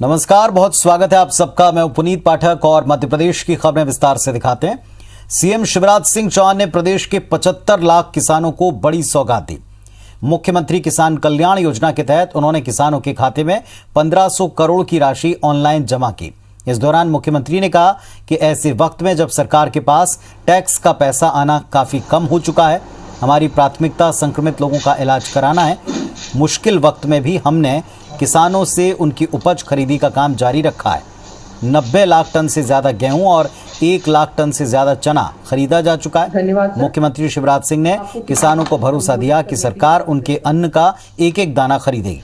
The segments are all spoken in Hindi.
नमस्कार, बहुत स्वागत है आप सबका। मैं पुनीत पाठक और मध्य प्रदेश की खबरें विस्तार से दिखाते हैं। सीएम शिवराज सिंह चौहान ने प्रदेश के 75 लाख किसानों को बड़ी सौगात दी। मुख्यमंत्री किसान कल्याण योजना के तहत उन्होंने किसानों के खाते में 1500 करोड़ की राशि ऑनलाइन जमा की। इस दौरान मुख्यमंत्री ने कहा कि ऐसे वक्त में जब सरकार के पास टैक्स का पैसा आना काफी कम हो चुका है, हमारी प्राथमिकता संक्रमित लोगों का इलाज कराना है। मुश्किल वक्त में भी हमने किसानों से उनकी उपज खरीदी का काम जारी रखा है। 90 लाख टन से ज्यादा गेहूं और 1 लाख टन से ज्यादा चना खरीदा जा चुका है। मुख्यमंत्री शिवराज सिंह ने किसानों को भरोसा दिया कि सरकार उनके अन्न का एक एक दाना खरीदेगी।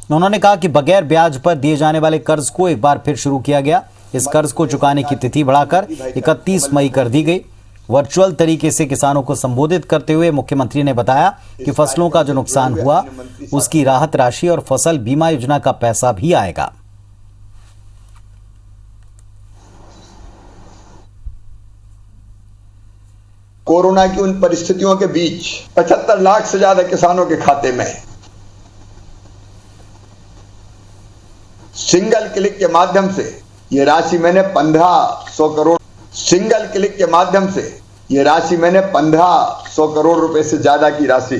उन्होंने कहा कि बगैर ब्याज पर दिए जाने वाले कर्ज को एक बार फिर शुरू किया गया। इस कर्ज को चुकाने की तिथि बढ़ाकर 31 मई कर दी गई। वर्चुअल तरीके से किसानों को संबोधित करते हुए मुख्यमंत्री ने बताया कि फसलों का जो नुकसान हुआ उसकी राहत राशि और फसल बीमा योजना का पैसा भी आएगा। कोरोना की उन परिस्थितियों के बीच 75 लाख से ज्यादा किसानों के खाते में सिंगल क्लिक के माध्यम से ये राशि मैंने 1500 करोड़ सिंगल क्लिक के माध्यम से ये राशि मैंने 1500 करोड़ रुपए से ज्यादा की राशि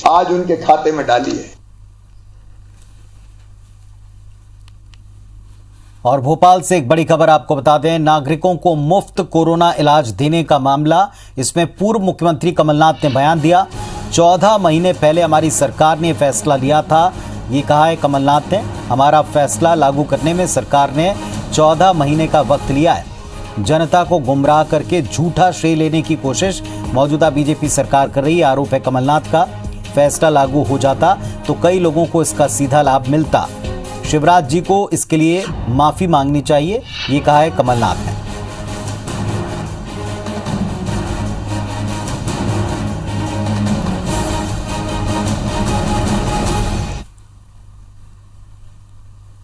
आज उनके खाते में डाली है। और भोपाल से एक बड़ी खबर आपको बता दें, नागरिकों को मुफ्त कोरोना इलाज देने का मामला, इसमें पूर्व मुख्यमंत्री कमलनाथ ने बयान दिया। 14 महीने पहले हमारी सरकार ने फैसला लिया था, ये कहा है कमलनाथ ने। हमारा फैसला लागू करने में सरकार ने 14 महीने का वक्त लिया है। जनता को गुमराह करके झूठा श्रेय लेने की कोशिश मौजूदा बीजेपी सरकार कर रही है, आरोप है कमलनाथ का। फैसला लागू हो जाता तो कई लोगों को इसका सीधा लाभ मिलता। शिवराज जी को इसके लिए माफी मांगनी चाहिए, ये कहा है कमलनाथ ने।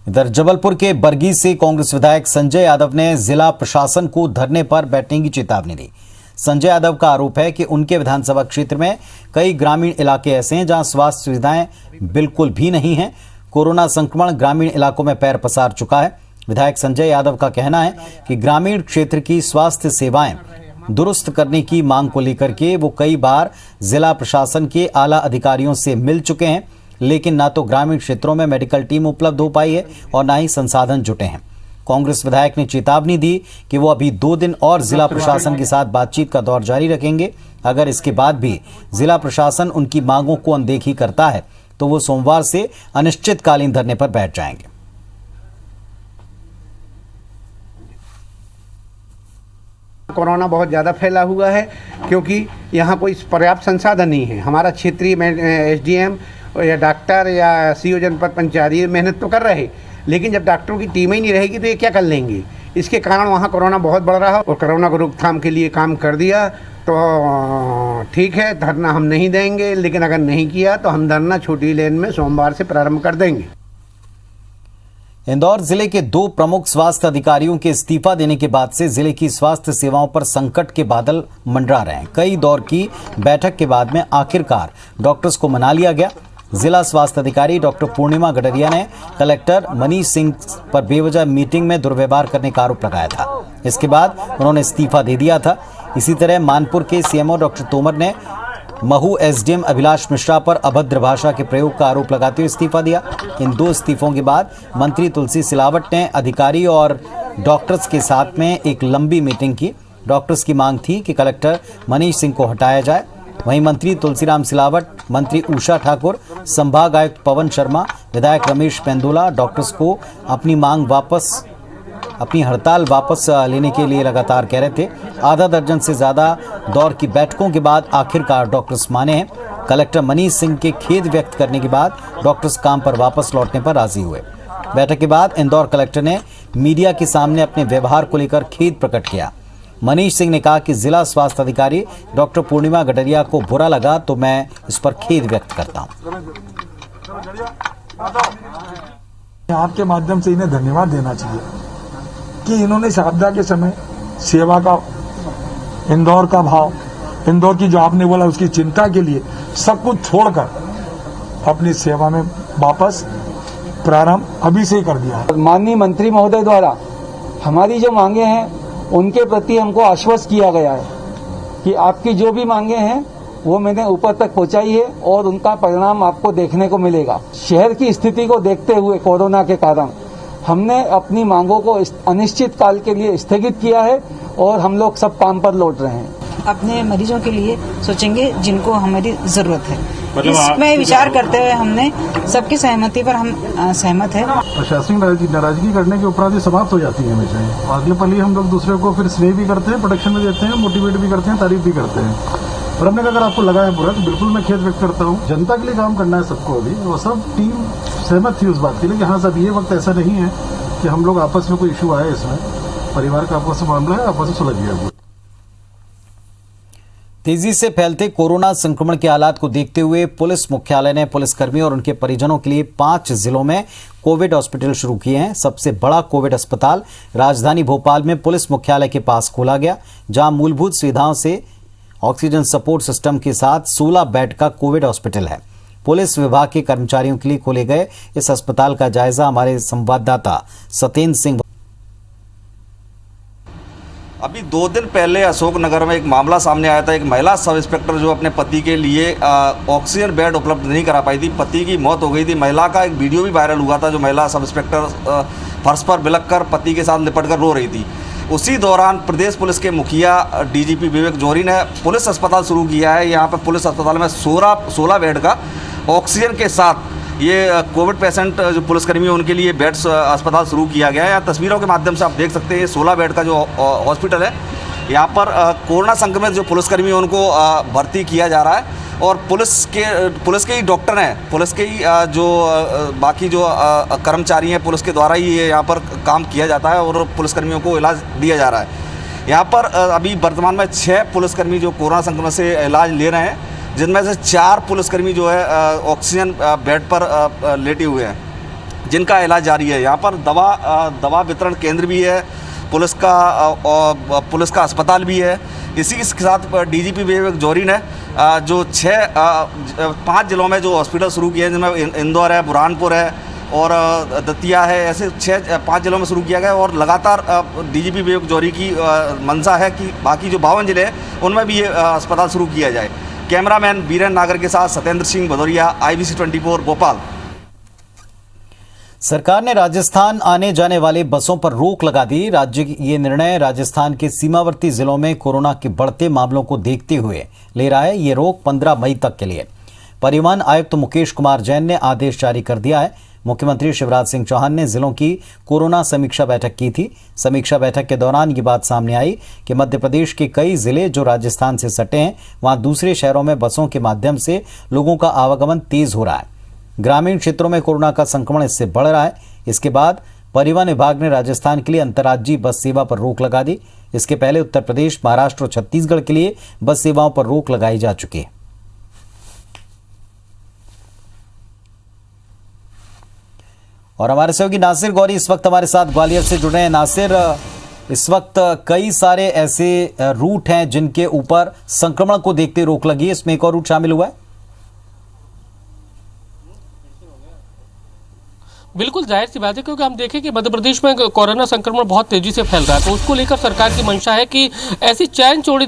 इधर जबलपुर के बरगी से कांग्रेस विधायक संजय यादव ने जिला प्रशासन को धरने पर बैठने की चेतावनी दी। संजय यादव का आरोप है कि उनके विधानसभा क्षेत्र में कई ग्रामीण इलाके ऐसे हैं जहां स्वास्थ्य सुविधाएं बिल्कुल भी नहीं हैं। कोरोना संक्रमण ग्रामीण इलाकों में पैर पसार चुका है। विधायक संजय यादव का कहना है कि ग्रामीण क्षेत्र की स्वास्थ्य सेवाएं दुरुस्त करने की मांग को लेकर के वो कई बार जिला प्रशासन के आला अधिकारियों से मिल चुके हैं, लेकिन ना तो ग्रामीण क्षेत्रों में मेडिकल टीम उपलब्ध हो पाई है और ना ही संसाधन जुटे हैं। कांग्रेस विधायक ने चेतावनी दी कि वो अभी 2 दिन और जिला प्रशासन के साथ बातचीत का दौर जारी रखेंगे। अगर इसके बाद भी जिला प्रशासन उनकी मांगों को अनदेखी करता है तो वो सोमवार से अनिश्चितकालीन धरने पर बैठ जाएंगे। कोरोना बहुत ज़्यादा फैला हुआ है क्योंकि यहाँ कोई पर्याप्त संसाधन नहीं है। हमारा क्षेत्रीय एसडीएम या डॉक्टर या सीओ जनपद पंचायत मेहनत तो कर रहे, लेकिन जब डॉक्टरों की टीम ही नहीं रहेगी तो ये क्या कर लेंगे। इसके कारण वहाँ कोरोना बहुत बढ़ रहा और कोरोना को रोकथाम के लिए काम कर दिया तो ठीक है, धरना हम नहीं देंगे, लेकिन अगर नहीं किया तो हम धरना छोटी लेन में सोमवार से प्रारंभ कर देंगे। इंदौर जिले के 2 प्रमुख स्वास्थ्य अधिकारियों के इस्तीफा देने के बाद से जिले की स्वास्थ्य सेवाओं पर संकट के बादल मंडरा रहे हैं। कई दौर की बैठक के बाद में आखिरकार डॉक्टर्स को मना लिया गया। जिला स्वास्थ्य अधिकारी डॉक्टर पूर्णिमा गडरिया ने कलेक्टर मनीष सिंह पर बेवजह मीटिंग में दुर्व्यवहार करने का आरोप लगाया था। इसके बाद उन्होंने इस्तीफा दे दिया था। इसी तरह मानपुर के सीएमओ डॉक्टर तोमर ने महू एसडीएम अभिलाष मिश्रा पर अभद्र भाषा के प्रयोग का आरोप लगाते हुए इस्तीफा दिया। इन 2 इस्तीफों के बाद मंत्री तुलसी सिलावट ने अधिकारी और डॉक्टर्स के साथ में एक लंबी मीटिंग की। डॉक्टर्स की मांग थी कि कलेक्टर मनीष सिंह को हटाया जाए। वहीं मंत्री तुलसीराम सिलावट, मंत्री उषा ठाकुर, संभाग आयुक्त पवन शर्मा, विधायक रमेश पेंदोला डॉक्टर्स को अपनी हड़ताल वापस लेने के लिए लगातार कह रहे थे। आधा दर्जन से ज्यादा दौर की बैठकों के बाद आखिरकार डॉक्टर्स माने हैं। कलेक्टर मनीष सिंह के खेद व्यक्त करने के बाद डॉक्टर्स काम पर वापस लौटने पर राजी हुए। बैठक के बाद इंदौर कलेक्टर ने मीडिया के सामने अपने व्यवहार को लेकर खेद प्रकट किया। मनीष सिंह ने कहा कि जिला स्वास्थ्य अधिकारी डॉक्टर पूर्णिमा गडरिया को बुरा लगा तो मैं इस पर खेद व्यक्त करता हूं। आपके माध्यम से इन्हें धन्यवाद देना चाहिए कि इन्होंने आपदा के समय सेवा का, इंदौर का भाव, इंदौर की जो आपने बोला उसकी चिंता के लिए सब कुछ छोड़कर अपनी सेवा में वापस प्रारंभ अभी से ही कर दिया है। माननीय मंत्री महोदय द्वारा हमारी जो मांगे हैं उनके प्रति हमको आश्वस्त किया गया है कि आपकी जो भी मांगे हैं वो मैंने ऊपर तक पहुंचाई है और उनका परिणाम आपको देखने को मिलेगा। शहर की स्थिति को देखते हुए कोरोना के कारण हमने अपनी मांगों को अनिश्चित काल के लिए स्थगित किया है और हम लोग सब काम पर लौट रहे हैं। अपने मरीजों के लिए सोचेंगे जिनको हमारी जरूरत है। इसमें विचार करते हुए हमने सबकी सहमति पर हम सहमत है। प्रशासनिक नाराजगी करने के उपरांत ये समाप्त हो जाती है हमेशा। अगले पल ही हम लोग दूसरे को फिर स्नेह भी करते हैं, प्रोटेक्शन भी देते हैं, मोटिवेट भी करते हैं, तारीफ भी करते हैं। और हमने कहा अगर आपको लगा है बुरा तो बिल्कुल मैं खेद व्यक्त करता हूँ। जनता के लिए काम करना है सबको। अभी वो सब टीम सहमत थी उस बात के लिए कि हाँ साहब ये वक्त ऐसा नहीं है कि हम लोग आपस में कोई इशू आए, इसमें परिवार का आपस में मामला है, आपस में सुलझ गया। तेजी से फैलते कोरोना संक्रमण के हालात को देखते हुए पुलिस मुख्यालय ने पुलिसकर्मियों और उनके परिजनों के लिए 5 जिलों में कोविड हॉस्पिटल शुरू किए हैं। सबसे बड़ा कोविड अस्पताल राजधानी भोपाल में पुलिस मुख्यालय के पास खोला गया, जहां मूलभूत सुविधाओं से ऑक्सीजन सपोर्ट सिस्टम के साथ 16 बेड का कोविड हॉस्पिटल है। पुलिस विभाग के कर्मचारियों के लिए खोले गए इस अस्पताल का जायजा हमारे संवाददाता सत्येंद्र सिंह। अभी 2 दिन पहले अशोकनगर में एक मामला सामने आया था। एक महिला सब इंस्पेक्टर जो अपने पति के लिए ऑक्सीजन बेड उपलब्ध नहीं करा पाई थी, पति की मौत हो गई थी। महिला का एक वीडियो भी वायरल हुआ था, जो महिला सब इंस्पेक्टर फर्श पर बिलख कर पति के साथ लिपट कर रो रही थी। उसी दौरान प्रदेश पुलिस के मुखिया डीजीपी विवेक जौहरी ने पुलिस अस्पताल शुरू किया है। यहाँ पर पुलिस अस्पताल में 16 बेड का ऑक्सीजन के साथ ये कोविड पेशेंट जो पुलिसकर्मी हैं उनके लिए बेड्स अस्पताल शुरू किया गया है। यहाँ तस्वीरों के माध्यम से आप देख सकते हैं 16 बेड का जो हॉस्पिटल है, यहाँ पर कोरोना संक्रमित जो पुलिसकर्मी हैं उनको भर्ती किया जा रहा है। और पुलिस के ही डॉक्टर हैं, पुलिस के ही जो बाकी जो कर्मचारी हैं पुलिस के द्वारा ही ये यहाँ पर काम किया जाता है और पुलिसकर्मियों को इलाज दिया जा रहा है। यहाँ पर अभी वर्तमान में 6 पुलिसकर्मी जो कोरोना संक्रमण से इलाज ले रहे हैं, जिनमें से 4 पुलिसकर्मी जो है ऑक्सीजन बेड पर लेटे हुए हैं, जिनका इलाज जारी है। यहाँ पर दवा वितरण केंद्र भी है, पुलिस का अस्पताल भी है। इसी के साथ डीजीपी विवेक जौहरी ने जो 5 जिलों में जो हॉस्पिटल शुरू किए हैं, जिनमें इंदौर है, बुरहानपुर है और दतिया है, ऐसे 5 जिलों में शुरू किया गया। और लगातार डीजीपी विवेक जौहरी की मंशा है कि बाकी जो 52 जिले हैं उनमें भी ये अस्पताल शुरू किया जाए। कैमरामैन बीरेन नागर के साथ सत्येंद्र सिंह भदौरिया, IBC 24 भोपाल। सरकार ने राजस्थान आने जाने वाले बसों पर रोक लगा दी। राज्य की ये निर्णय राजस्थान के सीमावर्ती जिलों में कोरोना के बढ़ते मामलों को देखते हुए ले रहा है। ये रोक 15 मई तक के लिए। परिवहन आयुक्त मुकेश कुमार जैन ने आदेश जारी कर दिया है। मुख्यमंत्री शिवराज सिंह चौहान ने जिलों की कोरोना समीक्षा बैठक की थी। समीक्षा बैठक के दौरान ये बात सामने आई कि मध्य प्रदेश के कई जिले जो राजस्थान से सटे हैं, वहां दूसरे शहरों में बसों के माध्यम से लोगों का आवागमन तेज हो रहा है। ग्रामीण क्षेत्रों में कोरोना का संक्रमण इससे बढ़ रहा है। इसके बाद परिवहन विभाग ने राजस्थान के लिए अंतर्राज्यीय बस सेवा पर रोक लगा दी। इसके पहले उत्तर प्रदेश, महाराष्ट्र और छत्तीसगढ़ के लिए बस सेवाओं पर रोक लगाई जा चुकी है। और हमारे सहयोगी नासिर गौरी इस वक्त हमारे साथ ग्वालियर से जुड़े हैं। नासिर, इस वक्त कई सारे ऐसे रूट हैं जिनके ऊपर संक्रमण को देखते रोक लगी है, इसमें एक और रूट शामिल हुआ है। बिल्कुल जाहिर सी बात है, क्योंकि हम देखें कि मध्य प्रदेश में कोरोना संक्रमण बहुत तेजी से फैल रहा है, तो उसको लेकर सरकार की मंशा है कि ऐसी चैन तोड़ी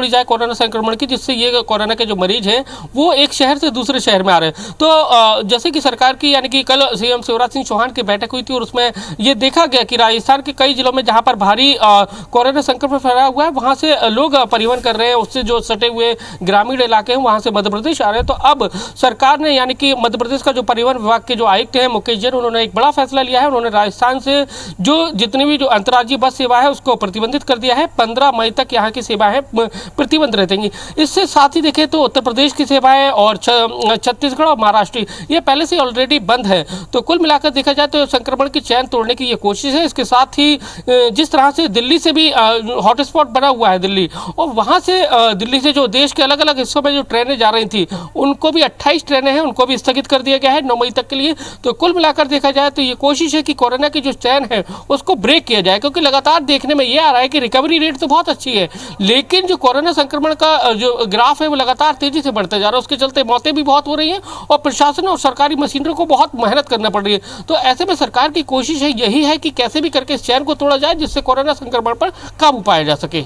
जाए कोरोना संक्रमण की, जिससे ये कोरोना के जो मरीज हैं वो एक शहर से दूसरे शहर में आ रहे हैं। तो जैसे कि सरकार की यानी कि कल सीएम शिवराज सिंह चौहान की बैठक हुई थी और उसमें ये देखा गया कि राजस्थान के कई जिलों में जहाँ पर भारी कोरोना संक्रमण फैला हुआ है वहाँ से लोग परिवहन कर रहे हैं, उससे जो सटे हुए ग्रामीण इलाके हैं वहाँ से मध्य प्रदेश आ रहे हैं। तो अब सरकार ने यानी कि मध्य प्रदेश का जो परिवहन विभाग के जो आयुक्त हैं मुकेश जैन, उन्होंने एक बड़ा फैसला लिया है। उन्होंने राजस्थान से जो जितनी भी जो अंतर्राज्यीय बस सेवा है उसको प्रतिबंधित कर दिया है। 15 मई तक यहाँ की सेवाएं प्रतिबंध रहेंगी। इससे साथ ही देखें तो उत्तर प्रदेश की सेवाएं और छत्तीसगढ़ और महाराष्ट्र ये पहले से ऑलरेडी बंद है। तो कुल मिलाकर देखा जाए तो संक्रमण की चैन तोड़ने की ये कोशिश है। इसके साथ ही जिस तरह से दिल्ली से भी हॉटस्पॉट बना हुआ है दिल्ली, और वहाँ से दिल्ली से जो देश के अलग अलग हिस्सों में जो ट्रेनें जा रही थी उनको भी 28 ट्रेनें हैं, उनको भी स्थगित कर दिया गया है 9 मई तक के लिए। तो कुल मिलाकर देखा जाए तो ये कोशिश है कि कोरोना की जो चैन है उसको ब्रेक किया जाए, क्योंकि लगातार देखने में ये आ रहा है कि रिकवरी रेट तो बहुत अच्छी है, लेकिन जो कोरोना संक्रमण का जो ग्राफ है वो लगातार तेजी से बढ़ता जा रहा है। उसके चलते मौतें भी बहुत हो रही हैं और प्रशासन और सरकारी मशीनरी को बहुत मेहनत करना पड़ रही है। तो ऐसे में सरकार की कोशिश है यही है कि कैसे भी करके इस चैन को तोड़ा जाए जिससे कोरोना संक्रमण पर काबू पाया जा सके।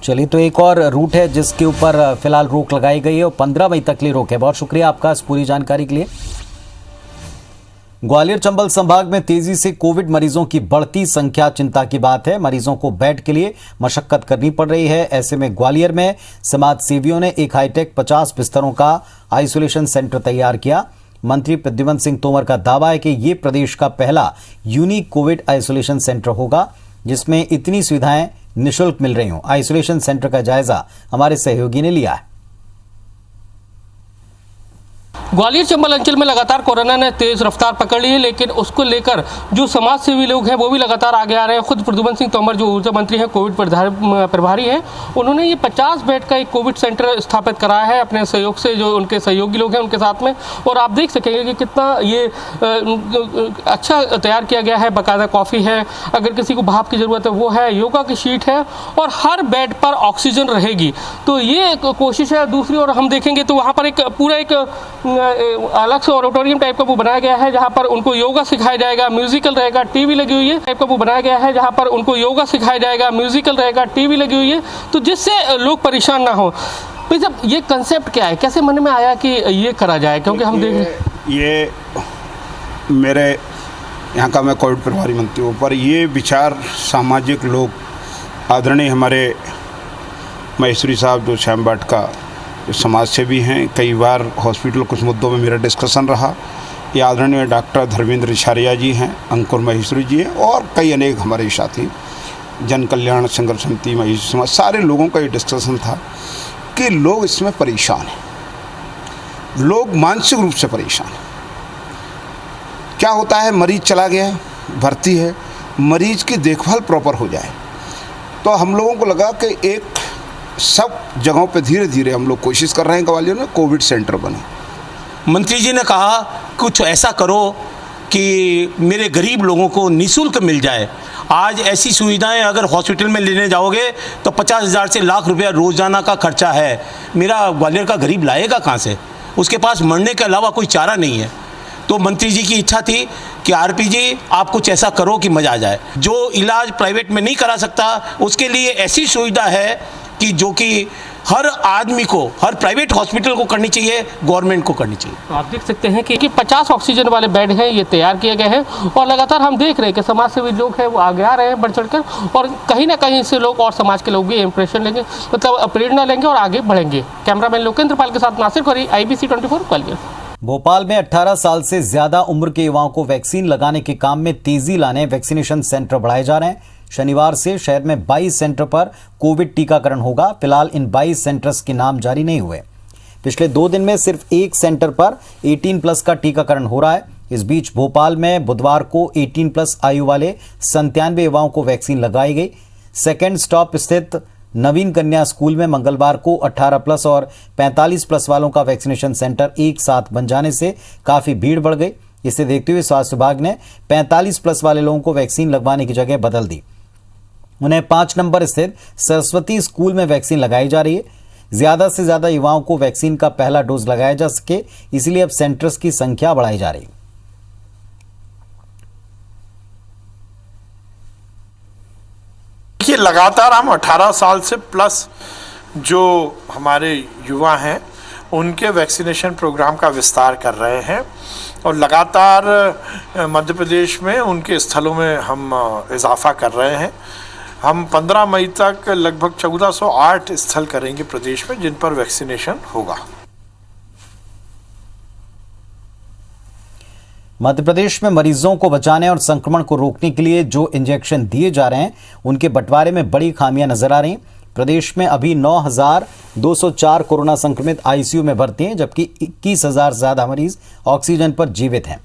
चलिए, तो एक और रूट है जिसके ऊपर फिलहाल रोक लगाई गई है और 15 मई तक के लिए रोक है। बहुत शुक्रिया आपका इस पूरी जानकारी के लिए। ग्वालियर चंबल संभाग में तेजी से कोविड मरीजों की बढ़ती संख्या चिंता की बात है। मरीजों को बेड के लिए मशक्कत करनी पड़ रही है। ऐसे में ग्वालियर में समाज सेवियों ने एक हाईटेक 50 बिस्तरों का आइसोलेशन सेंटर तैयार किया। मंत्री प्रद्युमन सिंह तोमर का दावा है कि ये प्रदेश का पहला यूनिक कोविड आइसोलेशन सेंटर होगा जिसमें इतनी सुविधाएं निःशुल्क मिल रही हों। आइसोलेशन सेंटर का जायजा हमारे सहयोगी ने लिया है। ग्वालियर चंबल अंचल में लगातार कोरोना ने तेज रफ्तार पकड़ ली है, लेकिन उसको लेकर जो समाज सेवी लोग हैं वो भी लगातार आगे आ रहे हैं। खुद प्रद्युमन सिंह तोमर जो ऊर्जा मंत्री हैं, कोविड प्रभारी हैं, उन्होंने ये 50 बेड का एक कोविड सेंटर स्थापित कराया है अपने सहयोग से, जो उनके सहयोगी लोग हैं उनके साथ में। और आप देख सकेंगे कि कितना ये अच्छा तैयार किया गया है। बाकायदा कॉफ़ी है, अगर किसी को भाप की ज़रूरत है वो है, योगा की शीट है और हर बेड पर ऑक्सीजन रहेगी। तो ये कोशिश है। दूसरी ओर हम देखेंगे तो वहाँ पर एक पूरा एक अलग से ऑडिटोरियम टाइप का वो बनाया गया है जहां पर उनको योगा सिखाया जाएगा, म्यूजिकल रहेगा, टीवी लगी हुई है टाइप का वो बनाया गया है जहां पर उनको योगा सिखाया जाएगा, म्यूजिकल रहेगा, टीवी लगी हुई है, तो जिससे लोग परेशान ना हो। भाई साहब, ये कंसेप्ट क्या है, कैसे मन में आया कि ये करा जाए? क्योंकि हम देख ये मेरे यहाँ का मैं कोविड प्रभारी मंत्री हूँ, पर ये विचार सामाजिक लोग आदरणीय हमारे महेश्वरी साहब जो श्याम बाट का समाज सेवी हैं, कई बार हॉस्पिटल कुछ मुद्दों में मेरा डिस्कशन रहा। ये आदरणीय डॉक्टर धर्मेंद्र इछारिया जी हैं, अंकुर महेश्वरी जी हैं और कई अनेक हमारे साथी, जन कल्याण संघर्ष समिति, महेश्वरी समाज, सारे लोगों का ये डिस्कशन था कि लोग इसमें परेशान हैं, लोग मानसिक रूप से परेशान हैं। क्या होता है, मरीज चला गया है, भर्ती है, मरीज की देखभाल प्रॉपर हो जाए। तो हम लोगों को लगा कि एक सब जगहों पे धीरे धीरे हम लोग कोशिश कर रहे हैं ग्वालियर में कोविड सेंटर बने। मंत्री जी ने कहा कुछ ऐसा करो कि मेरे गरीब लोगों को निःशुल्क मिल जाए। आज ऐसी सुविधाएं अगर हॉस्पिटल में लेने जाओगे तो 50,000 से लाख रुपया रोजाना का खर्चा है। मेरा ग्वालियर का गरीब लाएगा कहाँ से? उसके पास मरने के अलावा कोई चारा नहीं है। तो मंत्री जी की इच्छा थी कि आरपी जी आप कुछ ऐसा करो कि मजा आ जाए। जो इलाज प्राइवेट में नहीं करा सकता उसके लिए ऐसी सुविधा है कि जो कि हर आदमी को, हर प्राइवेट हॉस्पिटल को करनी चाहिए, गवर्नमेंट को करनी चाहिए। तो आप देख सकते हैं कि 50 ऑक्सीजन वाले बेड हैं, ये तैयार किए गए हैं और लगातार हम देख रहे हैं कि समाज सेवी लोग हैं वो आगे आ रहे हैं बढ़ चढ़कर, और कहीं ना कहीं से लोग और समाज के लोग भी इंप्रेशन लेंगे, मतलब प्रेरणा लेंगे और आगे बढ़ेंगे। कैमरामैन लोकेंद्र पाल के साथ नासिर खरी, IBC 24 ग्वालियर। भोपाल में 18 साल से ज्यादा उम्र के युवाओं को वैक्सीन लगाने के काम में तेजी लाने वैक्सीनेशन सेंटर बढ़ाए जा रहे हैं। शनिवार से शहर में 22 सेंटर पर कोविड टीकाकरण होगा। फिलहाल इन 22 सेंटर्स के नाम जारी नहीं हुए। पिछले 2 दिन में सिर्फ एक सेंटर पर 18+ का टीकाकरण हो रहा है। इस बीच भोपाल में बुधवार को 18+ आयु वाले 97 युवाओं को वैक्सीन लगाई गई। सेकेंड स्टॉप स्थित नवीन कन्या स्कूल में मंगलवार को 18+ और 45+ वालों का वैक्सीनेशन सेंटर एक साथ बन जाने से काफी भीड़ बढ़ गई। इसे देखते हुए स्वास्थ्य विभाग ने 45+ वाले लोगों को वैक्सीन लगवाने की जगह बदल दी। उन्हें 5 नंबर स्थित सरस्वती स्कूल में वैक्सीन लगाई जा रही है। ज्यादा से ज्यादा युवाओं को वैक्सीन का पहला डोज लगाया जा सके, इसलिए अब सेंटर्स की संख्या बढ़ाई जा रही है। देखिए, लगातार हम 18 साल से प्लस जो हमारे युवा हैं उनके वैक्सीनेशन प्रोग्राम का विस्तार कर रहे हैं और लगातार मध्य प्रदेश में उनके स्थलों में हम इजाफा कर रहे हैं। हम 15 मई तक लगभग 1408 स्थल करेंगे प्रदेश में जिन पर वैक्सीनेशन होगा। मध्य प्रदेश में मरीजों को बचाने और संक्रमण को रोकने के लिए जो इंजेक्शन दिए जा रहे हैं उनके बंटवारे में बड़ी खामियां नजर आ रही। प्रदेश में अभी 9,204 कोरोना संक्रमित आईसीयू में भर्ती हैं, जबकि 21,000 से ज्यादा मरीज ऑक्सीजन पर जीवित हैं।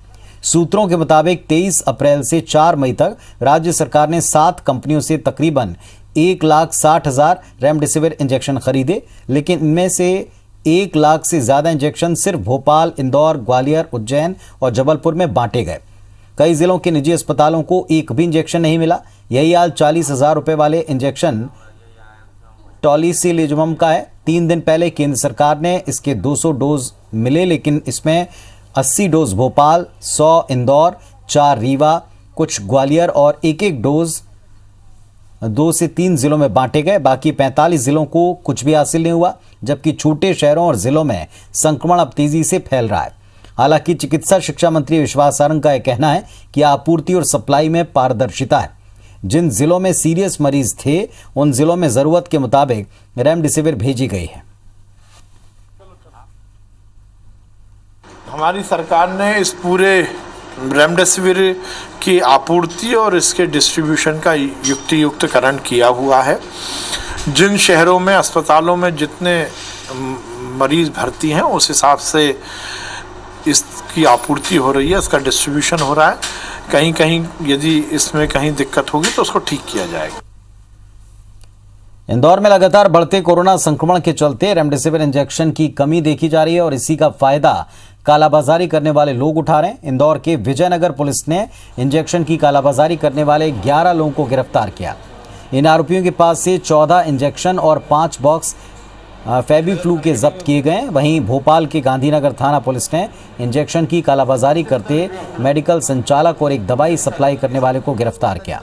सूत्रों के मुताबिक 23 अप्रैल से 4 मई तक राज्य सरकार ने 7 कंपनियों से तकरीबन 1,60,000 रेमडेसिविर इंजेक्शन खरीदे, लेकिन इनमें से 1 लाख से ज्यादा इंजेक्शन सिर्फ भोपाल, इंदौर, ग्वालियर, उज्जैन और जबलपुर में बांटे गए। कई जिलों के निजी अस्पतालों को एक भी इंजेक्शन नहीं मिला। यही हाल 40,000 रुपए वाले इंजेक्शन टॉलिसिलिजुमब का है। 3 दिन पहले केंद्र सरकार ने इसके 200 डोज मिले, लेकिन इसमें 80 डोज भोपाल, 100 इंदौर, 4 रीवा, कुछ ग्वालियर और एक डोज 2 से 3 जिलों में बांटे गए। बाकी 45 जिलों को कुछ भी हासिल नहीं हुआ, जबकि छोटे शहरों और जिलों में संक्रमण अब तेजी से फैल रहा है। हालांकि चिकित्सा शिक्षा मंत्री विश्वास सारंग का यह कहना है कि आपूर्ति और सप्लाई में पारदर्शिता है। जिन जिलों में सीरियस मरीज थे, उन जिलों में जरूरत के मुताबिक रेमडेसिविर भेजी गई है। हमारी सरकार ने इस पूरे रेमडेसिविर की आपूर्ति और इसके डिस्ट्रीब्यूशन का युक्तियुक्तकरण किया हुआ है। जिन शहरों में अस्पतालों में जितने मरीज भर्ती हैं, उस हिसाब से इसकी आपूर्ति हो रही है, इसका डिस्ट्रीब्यूशन हो रहा है। कहीं कहीं यदि इसमें कहीं दिक्कत होगी तो उसको ठीक किया जाएगा। इंदौर में लगातार बढ़ते कोरोना संक्रमण के चलते रेमडेसिविर इंजेक्शन की कमी देखी जा रही है और इसी का फायदा कालाबाजारी करने वाले लोग उठा रहे हैं। इंदौर के विजयनगर पुलिस ने इंजेक्शन की कालाबाजारी करने वाले 11 लोगों को गिरफ्तार किया। इन आरोपियों के पास से 14 इंजेक्शन और 5 बॉक्स फेविफ्लू के जब्त किए गए। वहीं भोपाल के गांधीनगर थाना पुलिस ने इंजेक्शन की कालाबाजारी करते मेडिकल संचालक और एक दवाई सप्लाई करने वाले को गिरफ्तार किया।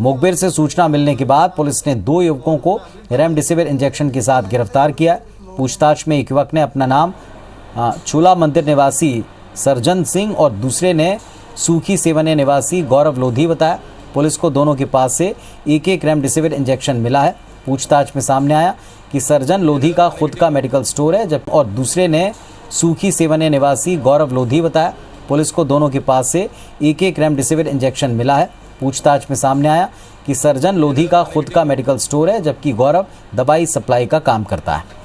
मुखबिर से सूचना मिलने के बाद पुलिस ने 2 युवकों को रेमडेसिविर इंजेक्शन के साथ गिरफ्तार किया। पूछताछ में एक युवक ने अपना नाम चूला मंदिर निवासी सरजन सिंह और दूसरे ने सूखी सेवने निवासी गौरव लोधी बताया। पुलिस को दोनों के पास से एक रेमडेसिविर इंजेक्शन मिला है। पूछताछ में सामने आया कि सर्जन लोधी का खुद का मेडिकल स्टोर है, जब और दूसरे ने सूखी सेवने निवासी गौरव लोधी बताया। पुलिस को दोनों के पास से एक रेमडेसिविर इंजेक्शन मिला है। पूछताछ में सामने आया कि सर्जन लोधी का खुद का मेडिकल स्टोर है, जबकि गौरव दवाई सप्लाई का काम करता है।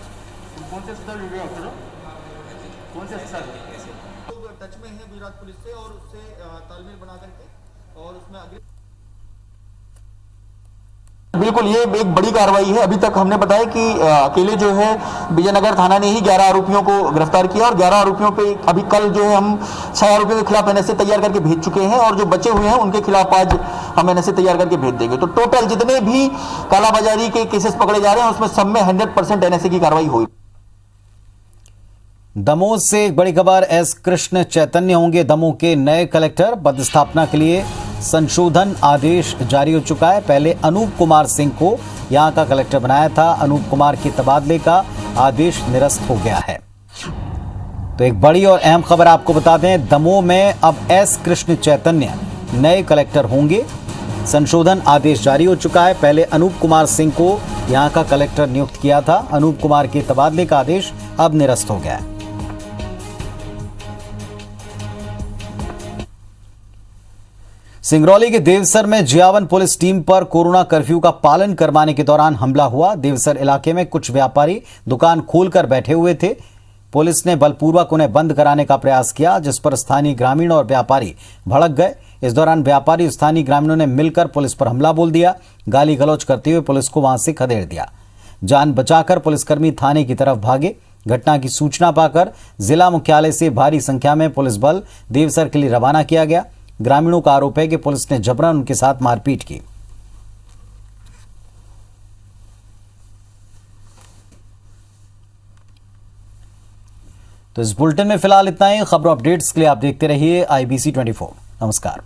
बिल्कुल, ये एक बड़ी कार्रवाई है। अभी तक हमने बताया कि अकेले जो है विजयनगर थाना ने ही 11 आरोपियों को गिरफ्तार किया और 11 आरोपियों पे अभी कल जो है हम 6 आरोपियों के खिलाफ एनएसए तैयार करके भेज चुके हैं और जो बचे हुए हैं उनके खिलाफ आज हम एनएसए तैयार करके भेज देंगे। तो टोटल जितने भी कालाबाजारी के केसेस पकड़े जा रहे हैं उसमें सब में 100% एनएसए की कार्रवाई हुई। दमोह से एक बड़ी खबर। एस कृष्ण चैतन्य होंगे दमोह के नए कलेक्टर। पदस्थापना के लिए संशोधन आदेश जारी हो चुका है। पहले अनूप कुमार सिंह को यहां का कलेक्टर बनाया था। अनूप कुमार के तबादले का आदेश निरस्त हो गया है। तो एक बड़ी और अहम खबर आपको बता दें, दमोह में अब एस कृष्ण चैतन्य नए कलेक्टर होंगे। संशोधन आदेश जारी हो चुका है। पहले अनूप कुमार सिंह को यहां का कलेक्टर नियुक्त किया था। अनूप कुमार के तबादले का आदेश अब निरस्त हो गया है। सिंगरौली के देवसर में जियावन पुलिस टीम पर कोरोना कर्फ्यू का पालन करवाने के दौरान हमला हुआ। देवसर इलाके में कुछ व्यापारी दुकान खोलकर बैठे हुए थे। पुलिस ने बलपूर्वक उन्हें बंद कराने का प्रयास किया, जिस पर स्थानीय ग्रामीण और व्यापारी भड़क गए। इस दौरान व्यापारी और स्थानीय ग्रामीणों ने मिलकर पुलिस पर हमला बोल दिया। गाली गलौज करते हुए पुलिस को वहां से खदेड़ दिया। जान बचाकर पुलिसकर्मी थाने की तरफ भागे। घटना की सूचना पाकर जिला मुख्यालय से भारी संख्या में पुलिस बल देवसर के लिए रवाना किया गया। ग्रामीणों का आरोप है कि पुलिस ने जबरन उनके साथ मारपीट की। तो इस बुलेटिन में फिलहाल इतना ही। खबरों अपडेट्स के लिए आप देखते रहिए IBC 24। नमस्कार।